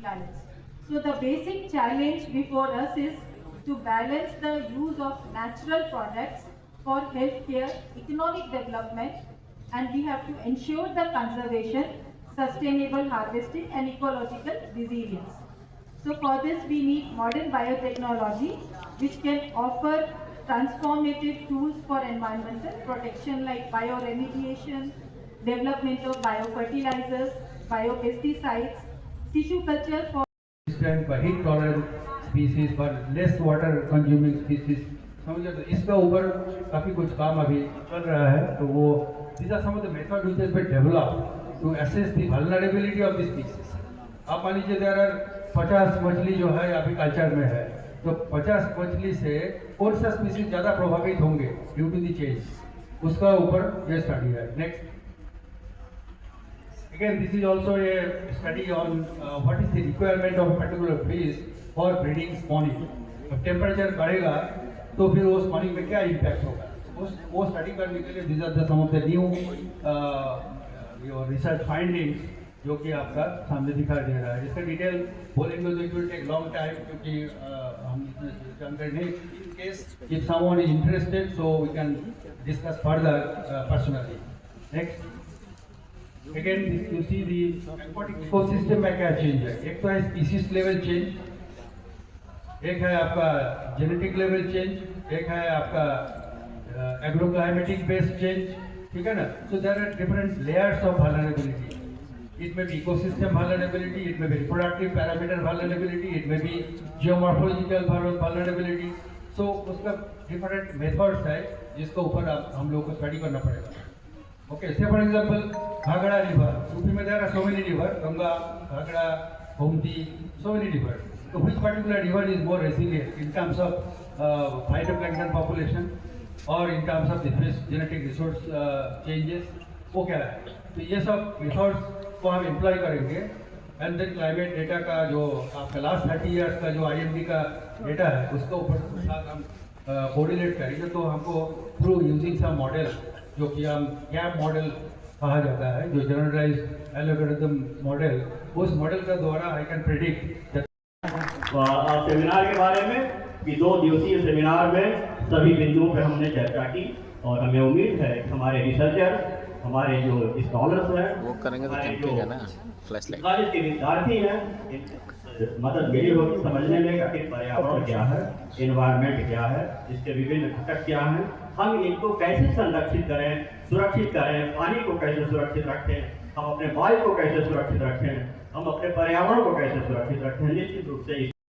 balance. So the basic challenge before us is to balance the use of natural products for healthcare, economic development, and we have to ensure the conservation, sustainable harvesting, and ecological resilience. So for this we need modern biotechnology which can offer transformative tools for environmental protection like bioremediation, development of biofertilizers, biopesticides, tissue culture for for heat tolerant species, for less water consuming species. समझे तो इसका ऊपर काफ़ी कुछ काम अभी चल रहा है. तो वो these are some of the methods which has been developed to assess the vulnerability of the species. आप मान लीजिए there are 50 मछली जो है अभी कल्चर में है, तो 50 मछली से कौन सा स्पीसीज ज़्यादा प्रभावित होंगे ड्यू टू द चेंज, उसका ऊपर ये स्टडी है. Next again this is also a study on what is the requirement of a particular fish for breeding spawning. अब टेम्परेचर बढ़ेगा तो फिर वो स्पॉनिंग में क्या इम्पैक्ट होगा, वो स्टडी करने के लिए these are the some of the new research findings जो कि आपका सामने दिखाई दे रहा है. जिसका डिटेल बोलेंगे तो it will take long time, क्योंकि हम इसमें जानकारी नहीं. In case if someone is interested so we can discuss further personally. Next again you see the aquatic ecosystem में क्या चेंज है. एक तो है स्पीसीज लेवल चेंज, एक है आपका जेनेटिक लेवल चेंज, एक है आपका एग्रोक्लाइमेटिक बेस्ड चेंज. ठीक है ना. So there are different layers of vulnerability. It may be ecosystem vulnerability, it may be reproductive parameter vulnerability, it may be geomorphological vulnerability. So उसका different methods है जिसके ऊपर हम लोग को स्टडी करना पड़ेगा. Okay, say for example Ghaghara river, UP में there are so many rivers, Ganga, Ghaghara, Gomti, so many rivers. So which particular river is more resilient in terms of phytoplankton population or in terms of the fish genetic resource changes, वो क्या है. तो ये सब methods को हम employ करेंगे. And then climate data का जो आपका लास्ट 30 ईयर्स का जो IMD का डेटा है उसके ऊपर साथ हम कोऑर्डिनेट करेंगे. तो हमको थ्रू यूजिंग सम मॉडल जो कि हम गैप मॉडल कहा जाता है, जो जनरलाइज्ड एल्गोरिथम मॉडल, उस मॉडल का द्वारा आई कैन प्रेडिक्ट सेमिनार के बारे में कि 2 दिवसीय सेमिनार में सभी बिंदुओं पर हमने चर्चा की. और हमें उम्मीद है कि हमारे रिसर्चर, हमारे जो स्कॉलर्स हैं, वो करेंगे तो चमकेगा ना फ्लैशलाइट. कॉलेज के विद्यार्थी हैं, मदद मिली होगी समझने में कि पर्यावरण क्या है, एनवायरनमेंट क्या है, इसके विभिन्न घटक क्या हैं, हम इनको कैसे संरक्षित करें, सुरक्षित करें, पानी को कैसे सुरक्षित रखें, हम अपने वायु को कैसे सुरक्षित रखें, हम अपने पर्यावरण को कैसे सुरक्षित रखें. निश्चित रूप से